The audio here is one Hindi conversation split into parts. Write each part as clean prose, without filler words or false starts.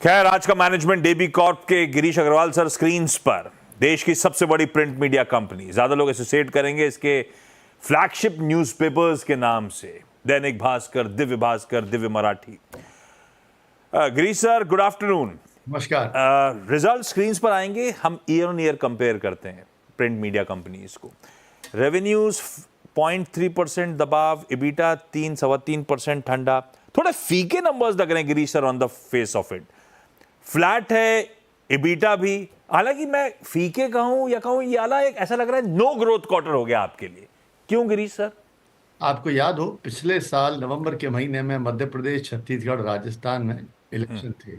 खैर, आज का मैनेजमेंट डेबी कॉर्प के गिरीश अग्रवाल सर स्क्रीन्स पर। देश की सबसे बड़ी प्रिंट मीडिया कंपनी, ज्यादा लोग एसोसिएट करेंगे इसके फ्लैगशिप न्यूज़पेपर्स के नाम से, Dainik Bhaskar, Divya Marathi. Girish sir, good afternoon. नमस्कार। रिजल्ट स्क्रीन्स पर आएंगे, हम ईयर ऑन ईयर कंपेयर करते हैं प्रिंट मीडिया कंपनीज को। रेवेन्यूज 0.3% दबाव, इबिटा 3-3.25% ठंडा, थोड़े फीके नंबर्स लग रहे हैं Girish sir on the face of it. Flat है इबिटा भी, हालांकि मैं फीके कहूं या कहूं ये वाला एक ऐसा लग रहा है नो ग्रोथ क्वार्टर हो गया आपके लिए। क्यों गिरीश सर? आपको याद हो पिछले साल नवंबर के महीने में मध्य प्रदेश, छत्तीसगढ़, राजस्थान में इलेक्शन थे,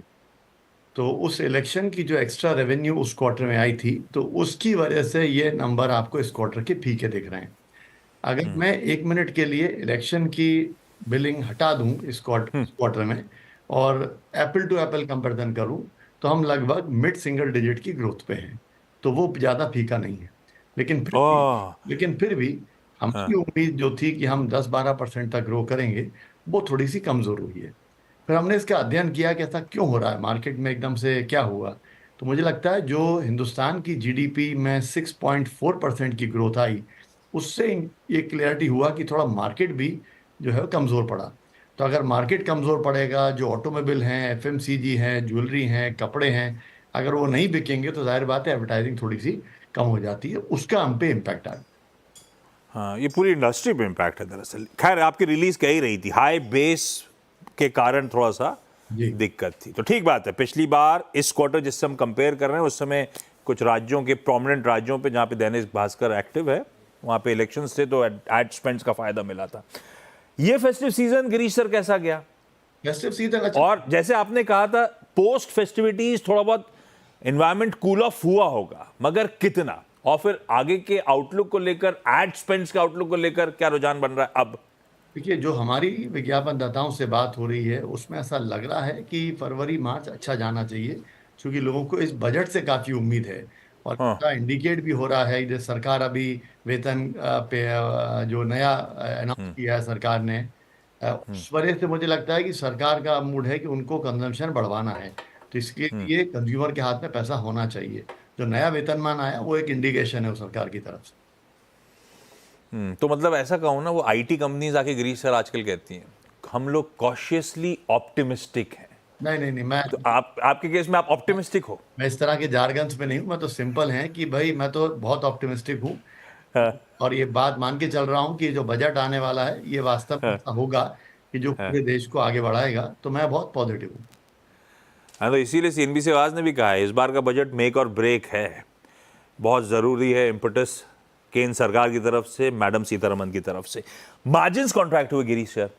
तो उस इलेक्शन की जो एक्स्ट्रा रेवेन्यू उस क्वार्टर में आई थी, तो उसकी वजह से ये नंबर आपको इस क्वार्टर के फीके दिख रहे हैं। अगर मैं 1 मिनट के लिए इलेक्शन की बिलिंग हटा दूं इस क्वार्टर में और एप्पल टू एप्पल कंपैरिजन करूं, तो हम लगभग मिड सिंगल डिजिट की ग्रोथ पे हैं। तो वो ज़्यादा फीका नहीं है, लेकिन फिर भी ओह, लेकिन फिर भी हमारी उम्मीद जो थी कि हम 10-12% तक ग्रो करेंगे, वो थोड़ी सी कमजोर हुई है। फिर हमने इसका अध्ययन किया कि ऐसा क्यों हो रहा है, मार्केट में एकदम से क्या हुआ। तो मुझे लगता है जो हिंदुस्तान की जीडीपी में 6.4% की ग्रोथ आई, उससे ये क्लियरिटी हुआ कि थोड़ा मार्केट भी जो है कमज़ोर पड़ा। तो अगर मार्केट कमज़ोर पड़ेगा, जो ऑटोमोबाइल हैं, एफएमसीजी हैं, ज्वेलरी हैं, कपड़े हैं, अगर वो नहीं बिकेंगे तो जाहिर बात है एडवर्टाइजिंग थोड़ी सी कम हो जाती है, उसका हम पे इम्पैक्ट आएगा। हाँ, ये पूरी इंडस्ट्री पे इम्पैक्ट है दरअसल। खैर, आपकी रिलीज कह ही रही थी हाई बेस के कारण थोड़ा सा जी। दिक्कत थी, तो ठीक बात है। पिछली बार इस क्वार्टर जिससे हम कंपेयर कर रहे हैं, उस समय कुछ राज्यों के प्रोमिनेंट राज्यों पे जहाँ पे दैनिक भास्कर एक्टिव है, वहाँ पे इलेक्शंस थे तो एड स्पेंड्स का फायदा मिला था। ये फेस्टिव सीजन गिरीश सर कैसा गया? फेस्टिव सीजन अच्छा। और जैसे आपने कहा था, पोस्ट फेस्टिविटीज थोड़ा बहुत एनवायरमेंट कूल ऑफ हुआ होगा, मगर कितना? और फिर आगे के आउटलुक को लेकर, एड स्पेंड्स के आउटलुक को लेकर क्या रुझान बन रहा है अब? देखिए, जो हमारी विज्ञापनदाताओं से बात हो रही है उसमें ऐसा लग रहा है कि फरवरी मार्च अच्छा जाना चाहिए, क्योंकि लोगों को इस बजट से काफ़ी उम्मीद है। और हाँ, इंडिकेट भी हो रहा है, जैसे सरकार अभी वेतन पे जो नया अनाउंस किया है सरकार ने, उस वजह से मुझे लगता है कि सरकार का मूड है कि उनको कंजम्पशन बढ़वाना है। तो इसके लिए कंज्यूमर के हाथ में पैसा होना चाहिए। जो नया वेतनमान आया वो एक इंडिकेशन है उस सरकार की तरफ से। तो मतलब ऐसा कहूँ ना, वो आईटी कंपनीज आके गिरीश सर आजकल कहती हैं हम लोग कॉशियसली ऑप्टिमिस्टिक हैं। नहीं नहीं नहीं, मैं तो आपके केस में आप ऑप्टिमिस्टिक हो? मैं इस तरह के जारगन्स पे नहीं हूँ। मैं तो सिंपल है कि भाई मैं तो बहुत ऑप्टिमिस्टिक हूँ, हाँ, और ये बात मान के चल रहा हूँ कि जो बजट आने वाला है ये वास्तव में हाँ, ऐसा होगा कि जो हाँ। पूरे देश को आगे बढ़ाएगा। तो मैं बहुत पॉजिटिव हूँ। हाँ, तो इसीलिए सीएनबीसी आवाज ने भी कहा है इस बार का बजट मेक और ब्रेक है। बहुत ज़रूरी है इम्पटस केंद्र सरकार की तरफ से, मैडम सीतारमन की तरफ से। मार्जिन्स कॉन्ट्रैक्ट हुए गिरीश सर,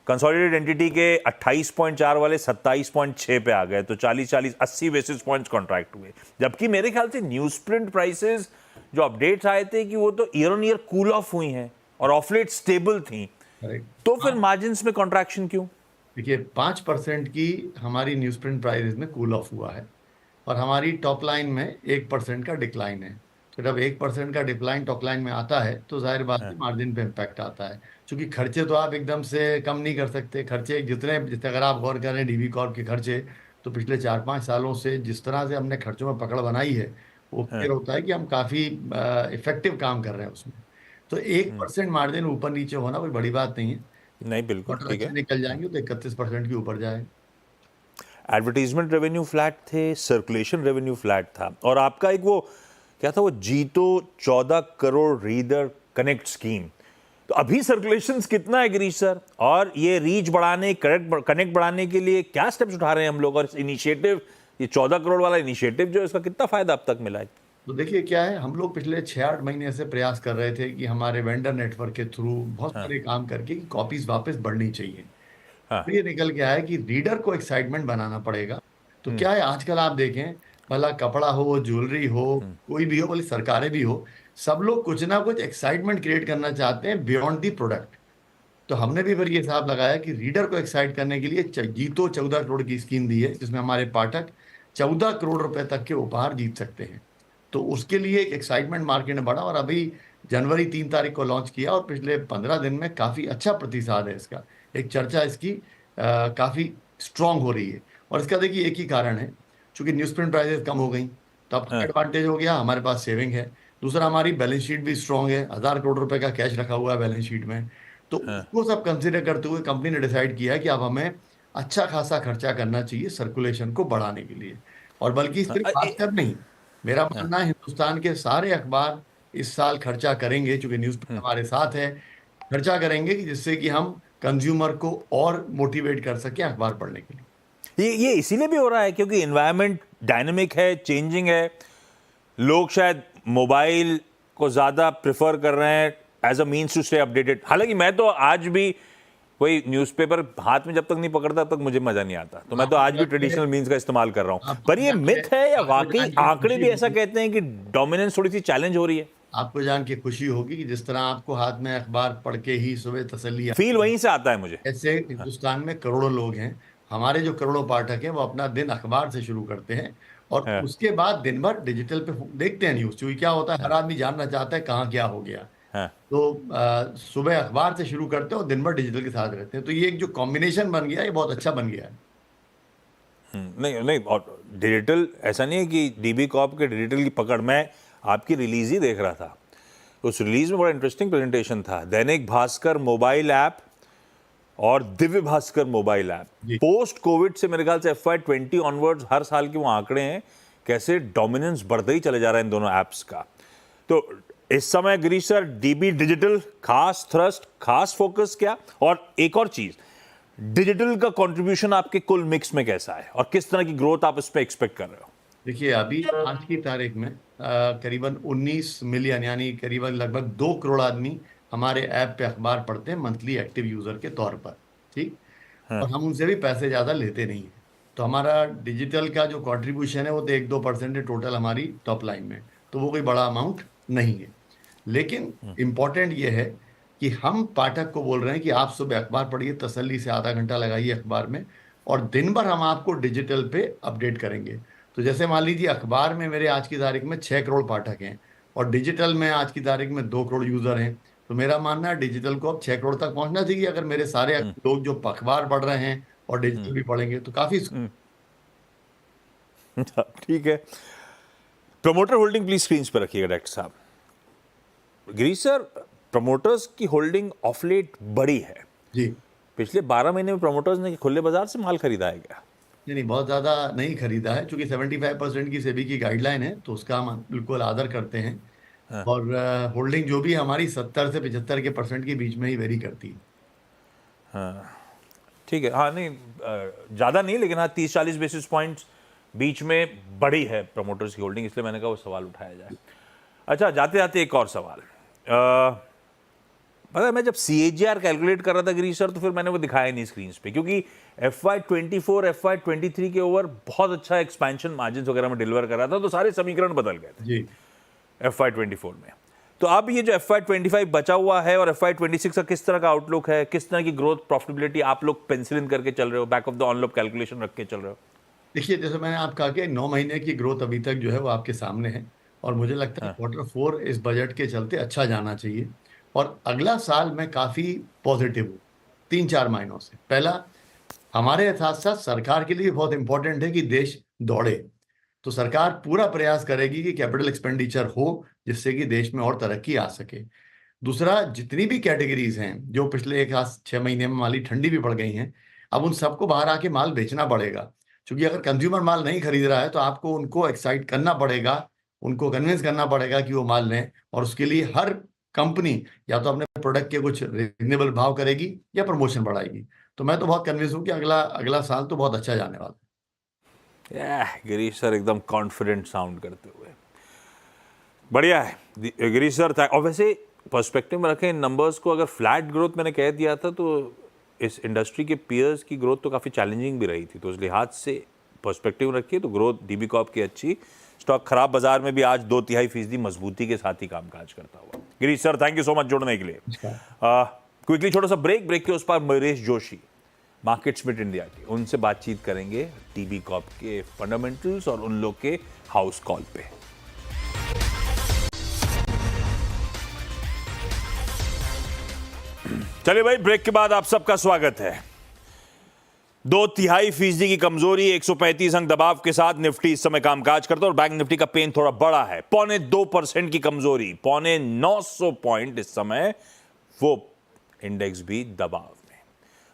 कंसोलिडेटेड एंटिटी के 28.4 वाले 27.6 पे आ गए, तो 40-80 बेसिस पॉइंट्स कॉन्ट्रैक्ट हुए। जबकि मेरे ख्याल से न्यूज प्रिंट प्राइसेस जो अपडेट्स आए थे कि वो तो year on year cool off हुई हैं और ऑफ लेट स्टेबल थी, करेक्ट। तो फिर मार्जिन्स में कॉन्ट्रैक्शन क्यों? देखिए, 5% की हमारी न्यूज प्रिंट प्राइस में कूल ऑफ हुआ है, और हमारी टॉप लाइन में 1% का डिक्लाइन है। तो जब 1% का डिक्लाइन टॉप लाइन में आता है तो जाहिर बात है मार्जिन पे इम्पैक्ट आता है। क्योंकि खर्चे तो आप एकदम से कम नहीं कर सकते। खर्चे जितने जितने अगर आप गौर करें डीबी कॉर्प के खर्चे, तो पिछले 4-5 सालों से जिस तरह से हमने खर्चों में पकड़ बनाई है, वो क्लियर होता है कि हम काफ़ी इफेक्टिव काम कर रहे हैं उसमें। तो 1% मार्जिन ऊपर नीचे होना कोई बड़ी बात नहीं है। नहीं, बिल्कुल क्वार्टर ठीक अच्छे है। निकल जाएंगे तो 31% के ऊपर जाएगा। एडवर्टीजमेंट रेवेन्यू फ्लैट थे, सर्कुलेशन रेवेन्यू फ्लैट था, और आपका एक वो क्या था, वो जीतो 14 करोड़ रीडर कनेक्ट स्कीम। तो अभी सर्कुलेशंस कितना है गिरीश सर, और ये रीच बढ़ाने, कनेक्ट बढ़ाने के लिए क्या स्टेप्स उठा रहे हैं हम लोग, और इस इनिशिएटिव, ये 14 करोड़ वाला इनिशिएटिव जो है, इसका कितना फायदा अब तक मिला है? तो देखिए क्या है, हम लोग पिछले 6-8 महीने से प्रयास कर रहे थे कि हमारे वेंडर नेटवर्क के थ्रू बहुत सारे काम करके कि कॉपीज वापस बढ़नी चाहिए। हाँ। तो ये निकल के आया कि रीडर को एक्साइटमेंट बनाना पड़ेगा। तो क्या है, आजकल आप देखें, भला कपड़ा हो, ज्वेलरी हो, कोई भी हो, भले सरकारें भी हो, सब लोग कुछ ना कुछ एक्साइटमेंट क्रिएट करना चाहते हैं बियॉन्ड दी प्रोडक्ट। तो हमने भी फिर ये हिसाब लगाया कि रीडर को एक्साइट करने के लिए जीतो 14 करोड़ की स्कीम दी है, जिसमें हमारे पाठक 14 करोड़ रुपए तक के उपहार जीत सकते हैं। तो उसके लिए एक एक्साइटमेंट मार्केट में बढ़ा, और अभी जनवरी 3 तारीख को लॉन्च किया, और पिछले 15 दिन में काफी अच्छा प्रतिसाद है इसका। एक चर्चा इसकी काफी स्ट्रांग हो रही है। और इसका देखिए एक ही कारण है, चूंकि न्यूज प्रिंट प्राइसेस कम हो गई, तो आपका एडवांटेज हो गया, हमारे पास सेविंग है। दूसरा, हमारी बैलेंस शीट भी स्ट्रांग है, 1,000 करोड़ रुपए का कैश रखा हुआ है बैलेंस शीट में। तो उसको सब कंसिडर करते हुए कंपनी ने डिसाइड किया कि अब हमें अच्छा खासा खर्चा करना चाहिए सर्कुलेशन को बढ़ाने के लिए। और बल्कि सिर्फ आजकल नहीं, मेरा मानना है हिंदुस्तान के सारे अखबार इस साल खर्चा करेंगे, चूंकि न्यूज प्रिंट हमारे साथ है, खर्चा करेंगे कि जिससे कि हम कंज्यूमर को और मोटिवेट कर सकें अखबार पढ़ने के लिए। ये इसीलिए भी हो रहा है क्योंकि एनवायरनमेंट डायनेमिक है, चेंजिंग है। लोग शायद मोबाइल को ज्यादा प्रेफर कर रहे हैं as a means to stay updated. हालांकि मैं तो आज भी कोई न्यूज़पेपर हाथ में जब तक नहीं पकड़ता तब तक मुझे मजा नहीं आता, तो मैं तो आज भी ट्रेडिशनल मीन्स का इस्तेमाल कर रहा हूं। पर ये मिथ है या वाकई आंकड़े भी ऐसा कहते हैं कि डोमिनेंस थोड़ी सी चैलेंज हो रही है? आपको जान के खुशी होगी कि जिस तरह आपको हाथ में अखबार पढ़ के ही सुबह तसल्ली फील वहीं से आता है मुझे। ऐसे हिंदुस्तान में करोड़ों लोग हैं, हमारे जो करोड़ों पाठक हैं वो अपना दिन अखबार से शुरू करते हैं और उसके बाद दिन भर डिजिटल पे देखते हैं न्यूज। क्योंकि क्या होता है, हर आदमी जानना चाहता है कहाँ क्या हो गया। तो सुबह अखबार से शुरू करते हैं और दिन भर डिजिटल के साथ रहते हैं। तो ये एक जो कॉम्बिनेशन बन गया, ये बहुत अच्छा बन गया है। नहीं नहीं, और डिजिटल ऐसा नहीं है कि डीबी कॉप के डिजिटल की पकड़, मैं आपकी रिलीज ही देख रहा था, उस रिलीज में बड़ा इंटरेस्टिंग प्रेजेंटेशन था। दैनिक भास्कर मोबाइल ऐप और Divya Bhaskar mobile app post Covid से मेरे ख्याल से FY20 ऑनवर्ड्स हर साल के वो आंकड़े हैं, कैसे डोमिनेंस बढ़ते ही चले जा रहा है इन दोनों ऐप्स का। तो इस समय गिरीश सर, डीबी डिजिटल खास थ्रस्ट, खास फोकस क्या? और एक और चीज, डिजिटल का कंट्रीब्यूशन आपके कुल मिक्स में कैसा है और किस तरह की ग्रोथ आप इसमें एक्सपेक्ट कर रहे हो? देखिए, अभी आज की तारीख में करीबन 19 मिलियन यानी करीबन लगभग 2 करोड़ आदमी हमारे ऐप पे अखबार पढ़ते हैं मंथली एक्टिव यूजर के तौर पर। ठीक, और हम उनसे भी पैसे ज्यादा लेते नहीं है। तो हमारा डिजिटल का जो कंट्रीब्यूशन है वो तो 1-2% है टोटल हमारी टॉप लाइन में, तो वो कोई बड़ा अमाउंट नहीं है। लेकिन इम्पॉर्टेंट ये है कि हम पाठक को बोल रहे हैं कि आप सुबह अखबार पढ़िए, तसल्ली से आधा घंटा लगाइए अखबार में, और दिन भर हम आपको डिजिटल पे अपडेट करेंगे। तो जैसे मान लीजिए, अखबार में मेरे आज की तारीख में 6 करोड़ पाठक हैं और डिजिटल में आज की तारीख में 2 करोड़ यूजर हैं। तो मेरा मानना है डिजिटल को अब 6 करोड़ तक पहुंचना चाहिए। अगर मेरे सारे लोग जो अखबार पढ़ रहे हैं और डिजिटल भी पढ़ेंगे तो काफी। ठीक है, प्रमोटर होल्डिंग प्लीज स्क्रीन पर रखिएगा डॉक्टर साहब। गिरीश सर, प्रमोटर्स की होल्डिंग ऑफ लेट बड़ी है जी। पिछले 12 महीने में प्रमोटर्स ने खुले बाजार से माल खरीदा है क्या? नहीं, बहुत ज्यादा नहीं खरीदा है, क्योंकि 75% की सेबी की गाइडलाइन है, तो उसका हम बिल्कुल आदर करते हैं। और होल्डिंग जो भी हमारी 70 से 75% के बीच में ही वेरी करती है। हाँ ठीक है, हाँ नहीं ज़्यादा नहीं, लेकिन हाँ 30-40 बेसिस पॉइंट्स बीच में बड़ी है प्रमोटर्स की होल्डिंग, इसलिए मैंने कहा वो सवाल उठाया जाए। अच्छा, जाते जाते एक और सवाल, पता है मैं जब CAGR कैलकुलेट कर रहा था गिरीश सर, तो फिर मैंने वो दिखाया नहीं स्क्रीन पे, क्योंकि FY24 FY23 के ओवर बहुत अच्छा एक्सपेंशन मार्जिन वगैरह में डिलीवर कर रहा था, तो सारे समीकरण बदल गए थे जी FY24 में। तो अब ये जो FY25 बचा हुआ है और FY26 का किस तरह का आउटलुक है, किस तरह की ग्रोथ प्रॉफिटेबिलिटी आप लोग पेंसिल इन करके चल रहे हो, back of the envelope calculation रख के चल रहे हो? देखिए, जैसे मैंने आप कहा कि 9 महीने की ग्रोथ अभी तक जो है वो आपके सामने है, और मुझे लगता है Q4 इस बजट के चलते अच्छा जाना चाहिए। और अगला साल मैं काफी पॉजिटिव हूँ 3-4 महीनों से। पहला, हमारे साथ साथ सरकार के लिए बहुत इंपॉर्टेंट है कि देश दौड़े, तो सरकार पूरा प्रयास करेगी कि कैपिटल एक्सपेंडिचर हो, जिससे कि देश में और तरक्की आ सके। दूसरा, जितनी भी कैटेगरीज हैं जो पिछले 1-6 महीने में माली ठंडी भी पड़ गई हैं, अब उन सबको बाहर आके माल बेचना पड़ेगा। क्योंकि अगर कंज्यूमर माल नहीं खरीद रहा है तो आपको उनको एक्साइट करना पड़ेगा, उनको कन्विंस करना पड़ेगा कि वो माल लें, और उसके लिए हर कंपनी या तो अपने प्रोडक्ट के कुछ रीजनेबल भाव करेगी या प्रमोशन बढ़ाएगी। तो मैं तो बहुत कन्विंस हूँ कि अगला साल तो बहुत अच्छा जाने वाला है। गिरीश सर एकदम कॉन्फिडेंट साउंड करते हुए, बढ़िया है गिरीश सर। और वैसे पर्सपेक्टिव में रखें इन नंबर्स को, अगर फ्लैट ग्रोथ मैंने कह दिया था तो इस इंडस्ट्री के पीयर्स की ग्रोथ तो काफ़ी चैलेंजिंग भी रही थी, तो उस लिहाज से पर्सपेक्टिव रखिए तो ग्रोथ डीबी कॉप की अच्छी। स्टॉक खराब बाजार में भी आज 2/3% मजबूती के साथ ही कामकाज करता हुआ। Girish sir, thank you so much जुड़ने के लिए। क्विकली छोटा सा ब्रेक के उस पर महेश जोशी मार्केट्समिट इंडिया के, उनसे बातचीत करेंगे डीबी कॉप के फंडामेंटल्स और उन लोग के हाउस कॉल पे। चलिए भाई, ब्रेक के बाद आप सबका स्वागत है। 2.5% की कमजोरी, 135 अंक दबाव के साथ निफ्टी इस समय कामकाज करता है और बैंक निफ्टी का पेन थोड़ा बड़ा है, 0.25% की कमजोरी, 950 पॉइंट इस समय, वो इंडेक्स भी दबाव में।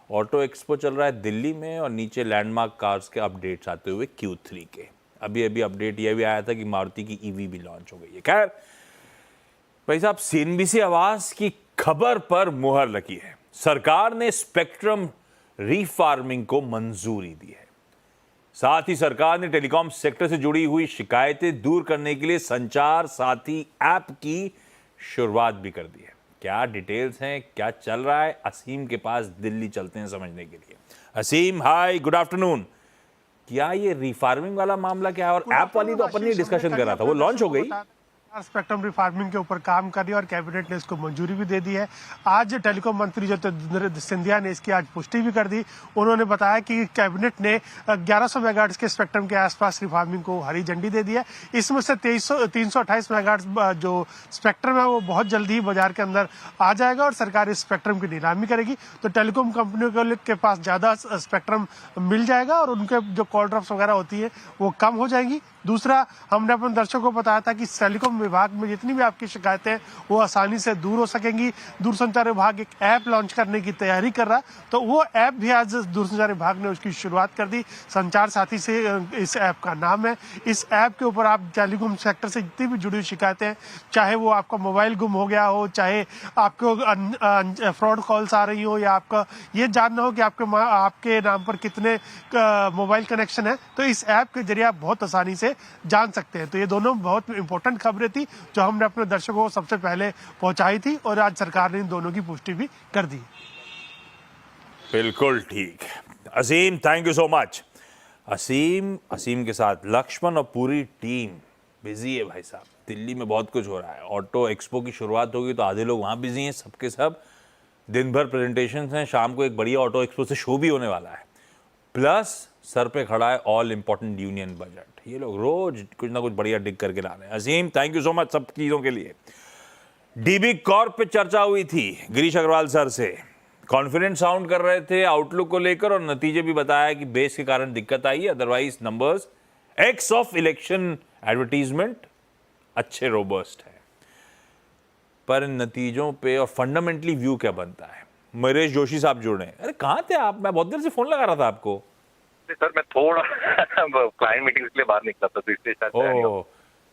ऑटो एक्सपो चल रहा है दिल्ली में और नीचे लैंडमार्क कार्स के अपडेट्स आते हुए Q3 के। अभी अभी अपडेट यह भी आया था कि मारुति की ईवी भी लॉन्च हो गई है। खैर भाई साहब, CNBC आवाज की खबर पर मुहर लगी है। सरकार ने स्पेक्ट्रम रीफार्मिंग को मंजूरी दी है। साथ ही सरकार ने टेलीकॉम सेक्टर से जुड़ी हुई शिकायतें दूर करने के लिए संचार साथी ऐप की शुरुआत भी कर दी है। क्या डिटेल्स हैं, क्या चल रहा है, असीम के पास दिल्ली चलते हैं समझने के लिए। असीम, हाय, गुड आफ्टरनून। क्या ये रीफार्मिंग वाला मामला क्या है? और ऐप वाली तो अपन ने डिस्कशन करा था, वो लॉन्च हो गई। स्पेक्ट्रम रिफार्मिंग के ऊपर काम कर रही है और कैबिनेट ने इसको मंजूरी भी दे दी है। आज टेलीकॉम मंत्री ज्योतिरादित्य सिंधिया ने इसकी आज पुष्टि भी कर दी। उन्होंने बताया कि कैबिनेट ने 1100 मेगाहर्ट्ज के स्पेक्ट्रम के आसपास रिफार्मिंग को हरी झंडी दे दी है। इसमें से 328 मेगाहर्ट्ज जो स्पेक्ट्रम है वो बहुत जल्दी ही बाजार के अंदर आ जाएगा और सरकार इस स्पेक्ट्रम की नीलामी करेगी, तो टेलीकॉम कंपनियों के पास ज्यादा स्पेक्ट्रम मिल जाएगा और उनके जो कॉल ड्रॉप्स वगैरह होती है वो कम हो जाएंगी। दूसरा, हमने अपने दर्शकों को बताया था कि टेलीकॉम विभाग में जितनी भी आपकी शिकायतें हैं वो आसानी से दूर हो सकेंगी। दूरसंचार विभाग एक ऐप लॉन्च करने की तैयारी कर रहा है, तो वो ऐप भी आज दूरसंचार विभाग ने उसकी शुरुआत कर दी। संचार साथी से इस ऐप का नाम है। इस ऐप के ऊपर आप टेलीकॉम सेक्टर से जितनी भी जुड़ी हुई शिकायतें, चाहे वो आपका मोबाइल गुम हो गया हो, चाहे आपको फ्रॉड कॉल्स आ रही हो, या आपका ये जानना हो कि आपके नाम पर कितने मोबाइल कनेक्शन है, तो इस ऐप के जरिए आप बहुत आसानी से जान सकते हैं। तो ये दोनों बहुत इंपॉर्टेंट खबरें थी जो हमने अपने दर्शकों को सबसे पहले पहुंचाई थी और आज सरकार ने इन दोनों की पुष्टि भी कर दी। बिल्कुल ठीक। असीम, थैंक यू सो मच। असीम के साथ लक्ष्मण और पूरी टीम बिजी है भाई साहब। दिल्ली में बहुत कुछ हो रहा है। ऑटो एक्सपो की शुरुआत होगी तो आधे लोग वहां बिजी हैं, सबके सब दिन भर प्रेजेंटेशंस हैं। शाम को एक बढ़िया ऑटो एक्सपो से शो भी होने वाला है, प्लस सर पे खड़ा है ऑल इंपॉर्टेंट यूनियन बजट। ये लोग रोज कुछ ना कुछ बढ़िया डिग करके ला रहे हैं। असीम, थैंक यू सो मच सब चीजों के लिए। डीबी कॉर्प पे चर्चा हुई थी गिरीश अग्रवाल सर से। कॉन्फिडेंट साउंड कर रहे थे आउटलुक को लेकर और नतीजे भी बताया कि बेस के कारण दिक्कत आई है, otherwise numbers x of election advertisement अच्छे रोबस्ट है। पर इन नतीजों पे और फंडामेंटली व्यू क्या बनता है? महेश जोशी साहब जुड़ रहे हैं। अरे कहाँ थे आप? मैं बहुत देर से फोन लगा रहा था आपको। सर मैं थोड़ा क्लाइंट मीटिंग के लिए बाहर निकला था, तो इसलिए ओह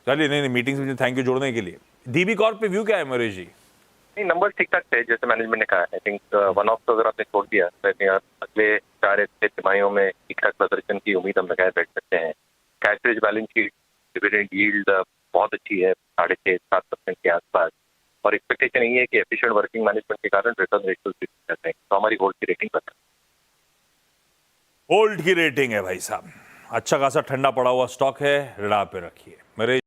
चलिए, नहीं मीटिंग्स में थैंक यू जोड़ने के लिए। डीबी कॉर्प पे व्यू क्या है महेश जी? नहीं, नंबर ठीक ठाक थे जैसे मैनेजमेंट ने कहा। आई थिंक वन ऑफ तो अगर आपने छोड़ दिया तो अगले 4 तिमाहियों में ठीक ठाक प्रदर्शन की उम्मीद हम लगाए बैठ सकते हैं। Cash rich balance sheet, dividend yield बहुत अच्छी है, 6.5-7% के आसपास, और एक्सपेक्टेशन यही है कि एफिशिएंट वर्किंग मैनेजमेंट के कारण रिटर्न रेशियो रहते हैं, तो हमारी होल्ड की रेटिंग पर होल्ड की रेटिंग है भाई साहब। अच्छा खासा ठंडा पड़ा हुआ स्टॉक है, ऋणा पे रखिए। मेरे